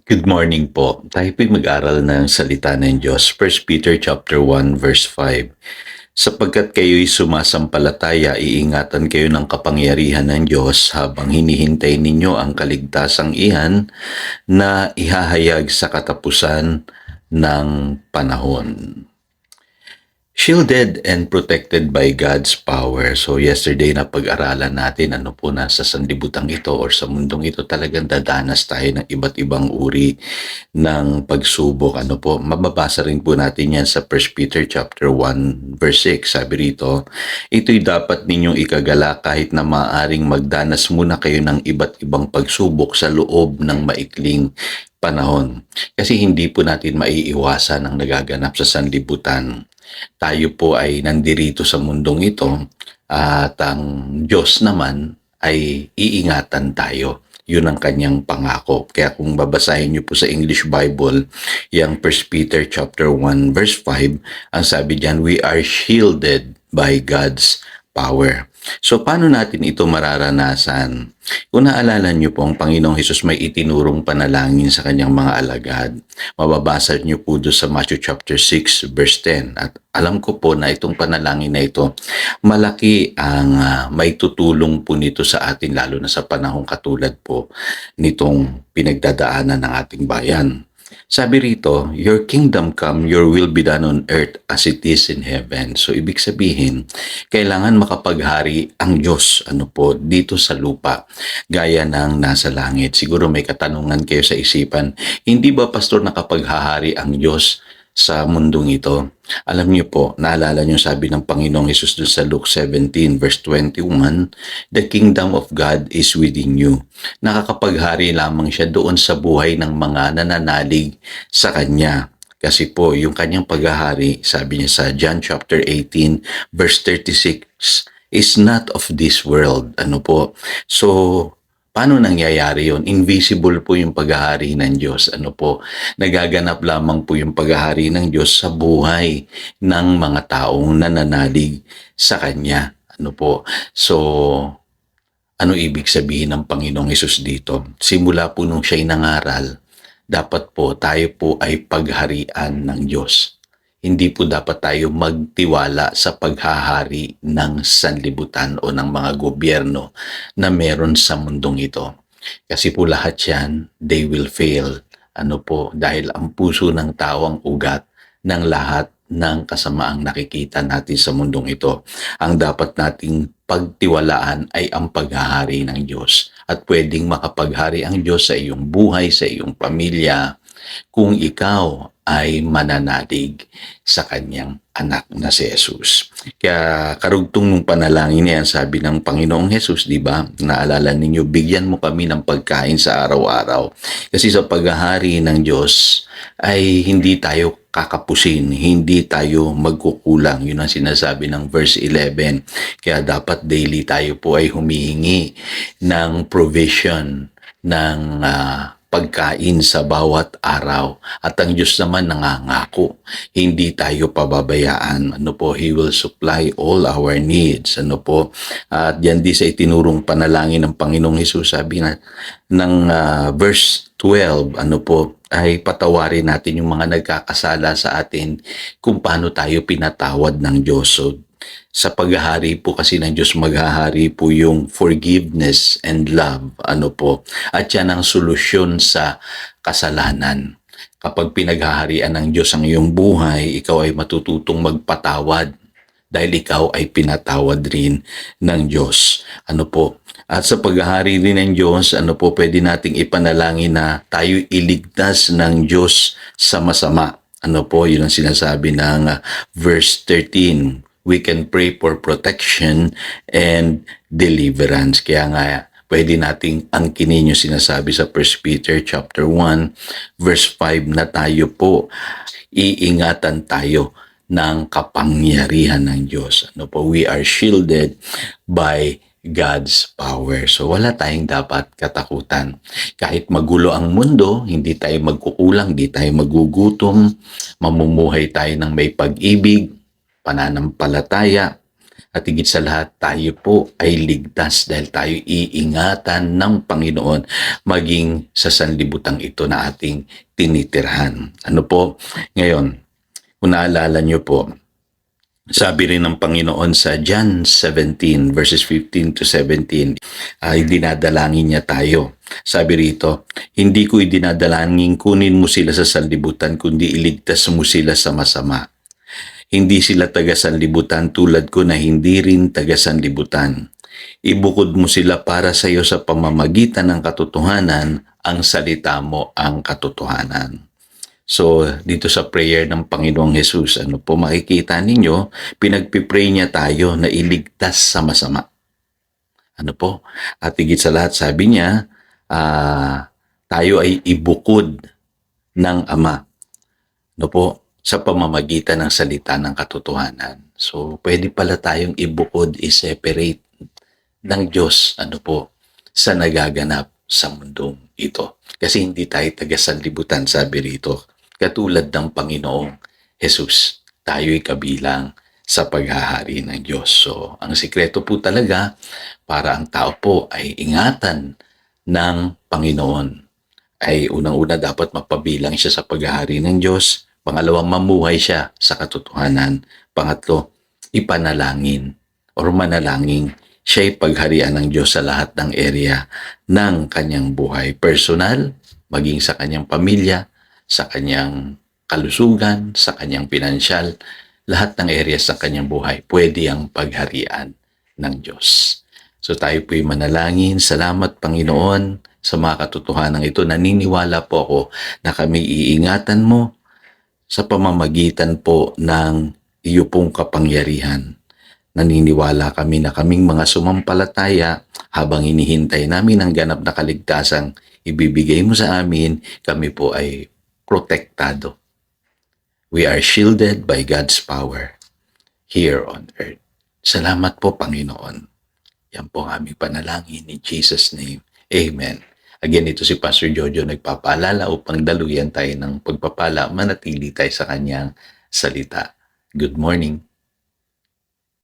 Good morning po. Tayo po'y mag-aral ng salita ng Diyos. First Peter chapter 1 verse 5. Sapagkat kayo'y sumasampalataya, iingatan kayo ng kapangyarihan ng Diyos habang hinihintay ninyo ang kaligtasang iyan na ihahayag sa katapusan ng panahon. Shielded and protected by God's power. So yesterday na pag-aralan natin ano po nasa sanlibutan ito or sa mundong ito talagang dadanas tayo ng iba't ibang uri ng pagsubok. Ano po, mababasa rin po natin yan sa 1 Peter chapter 1 verse 6. Sabi rito, ito'y dapat ninyong ikagala kahit na maaaring magdanas muna kayo ng iba't ibang pagsubok sa loob ng maikling panahon. Kasi hindi po natin maiiwasan ang nagaganap sa sanlibutan. Tayo po ay nandirito sa mundong ito at ang Diyos naman ay iingatan tayo. Yun ang kanyang pangako. Kaya kung babasahin niyo po sa English Bible, yung 1 Peter chapter 1 verse 5, ang sabi diyan, we are shielded by God's power. So paano natin ito mararanasan? Kung naalala niyo po, ang Panginoong Hesus may itinurong panalangin sa kanyang mga alagad. Mababasa niyo po doon sa Matthew chapter 6 verse 10. At alam ko po na itong panalangin na ito, malaki ang may tutulong po nito sa atin, lalo na sa panahong katulad po nitong pinagdadaanan ng ating bayan. Sabi rito, your kingdom come, your will be done on earth as it is in heaven. So ibig sabihin, kailangan makapaghari ang Diyos dito sa lupa, gaya ng nasa langit. Siguro may katanungan kayo sa isipan, hindi ba pastor nakapaghahari ang Diyos sa mundong ito? Alam niyo po, naalala niyo sabi ng Panginoong Hesus doon sa Luke 17 verse 21, the kingdom of God is within you. Nakakapaghari lamang siya doon sa buhay ng mga nananalig sa Kanya. Kasi po, yung Kanyang paghahari, sabi niya sa John chapter 18 verse 36, is not of this world. So, paano nangyayari yon? Invisible po yung paghahari ng Diyos. Nagaganap lamang po yung paghahari ng Diyos sa buhay ng mga taong nananalig sa Kanya. So, ano ibig sabihin ng Panginoong Hesus dito? Simula po nung siya'y nangaral, dapat po tayo po ay pagharian ng Diyos. Hindi po dapat tayo magtiwala sa paghahari ng sanlibutan o ng mga gobyerno na meron sa mundong ito. Kasi po lahat yan, they will fail. Dahil ang puso ng tao ang ugat ng lahat ng kasamaang nakikita natin sa mundong ito. Ang dapat nating pagtiwalaan ay ang paghahari ng Diyos. At pwedeng makapaghari ang Diyos sa iyong buhay, sa iyong pamilya, kung ikaw ay mananalig sa kanyang anak na si Jesus. Kaya karugtong nung panalangin niya, sabi ng Panginoong Hesus, di ba? Naalala ninyo, bigyan mo kami ng pagkain sa araw-araw. Kasi sa paghahari ng Diyos ay hindi tayo kakapusin, hindi tayo magkukulang. Yun ang sinasabi ng verse 11. Kaya dapat daily tayo po ay humihingi ng provision, ng pagkain sa bawat araw. At ang Diyos naman nangangako, hindi tayo pababayaan. He will supply all our needs. At yan di sa itinurong panalangin ng Panginoong Hesus, sabi na ng verse 12, ay patawarin natin yung mga nagkakasala sa atin kung paano tayo pinatawad ng Diyos. So, sa paghahari po kasi ng Diyos, maghahari po yung forgiveness and love. At yan ang solusyon sa kasalanan. Kapag pinaghaharian ng Diyos ang iyong buhay, ikaw ay matututong magpatawad dahil ikaw ay pinatawad rin ng Diyos. At sa paghahari rin ng Diyos, pwede nating ipanalangin na tayo iligtas ng Diyos sa masama. Yun ang sinasabi ng verse 13. We can pray for protection and deliverance. Kaya nga, pwede nating angkinin yung sinasabi sa 1 Peter chapter 1 verse 5 na tayo po, iingatan tayo ng kapangyarihan ng Diyos. We are shielded by God's power. So wala tayong dapat katakutan. Kahit magulo ang mundo, hindi tayo magkukulang, hindi tayo magugutom, mamumuhay tayo ng may pag-ibig, pananampalataya, At higit sa lahat, tayo po ay ligtas dahil tayo iingatan ng Panginoon maging sa sanlibutang ito na ating tinitirhan. Ano po? Ngayon, kung naalala nyo po, sabi rin ng Panginoon sa John 17 verses 15 to 17, ay dinadalangin niya tayo. Sabi rito, hindi ko idinadalangin kunin mo sila sa sanlibutan, kundi iligtas mo sila sa masama. Hindi sila taga-sanlibutan tulad ko na hindi rin taga-sanlibutan. Ibukod mo sila para sa iyo sa pamamagitan ng katotohanan, ang salita mo ang katotohanan. So, dito sa prayer ng Panginoong Hesus, ano po makikita ninyo, pinagpipray niya tayo na iligtas sa masama. Ano po? At higit sa lahat, sabi niya, tayo ay ibukod ng Ama. Ano po? Sa pamamagitan ng salita ng katotohanan. So, pwede pala tayong ibukod, i-separate ng Diyos, ano po, sa nagaganap sa mundong ito. Kasi hindi tayo taga-sanlibutan, sabi rito. Katulad ng Panginoong Jesus, tayo'y kabilang sa paghahari ng Diyos. So, ang sikreto po talaga para ang tao po ay ingatan ng Panginoon ay unang-una dapat mapabilang siya sa paghahari ng Diyos. Pangalawang, mamuhay siya sa katotohanan. Pangatlo, ipanalangin or manalangin siya'y pagharian ng Diyos sa lahat ng area ng kanyang buhay. Personal, maging sa kanyang pamilya, sa kanyang kalusugan, sa kanyang pinansyal, lahat ng areas ng kanyang buhay, pwede ang pagharian ng Diyos. So tayo po'y manalangin. Salamat Panginoon sa mga katotohanan ito. Naniniwala po ako na kami iingatan mo sa pamamagitan po ng iyo pong kapangyarihan. Naniniwala kami na kaming mga sumampalataya habang hinihintay namin ang ganap na kaligtasang ibibigay mo sa amin, kami po ay protektado. We are shielded by God's power here on earth. Salamat po, Panginoon. Yan po ang aming panalangin in Jesus' name. Amen. Again, ito si Pastor Jojo nagpapaalala upang daluyan tayo ng pagpapala, manatili tayo sa kanyang salita. Good morning.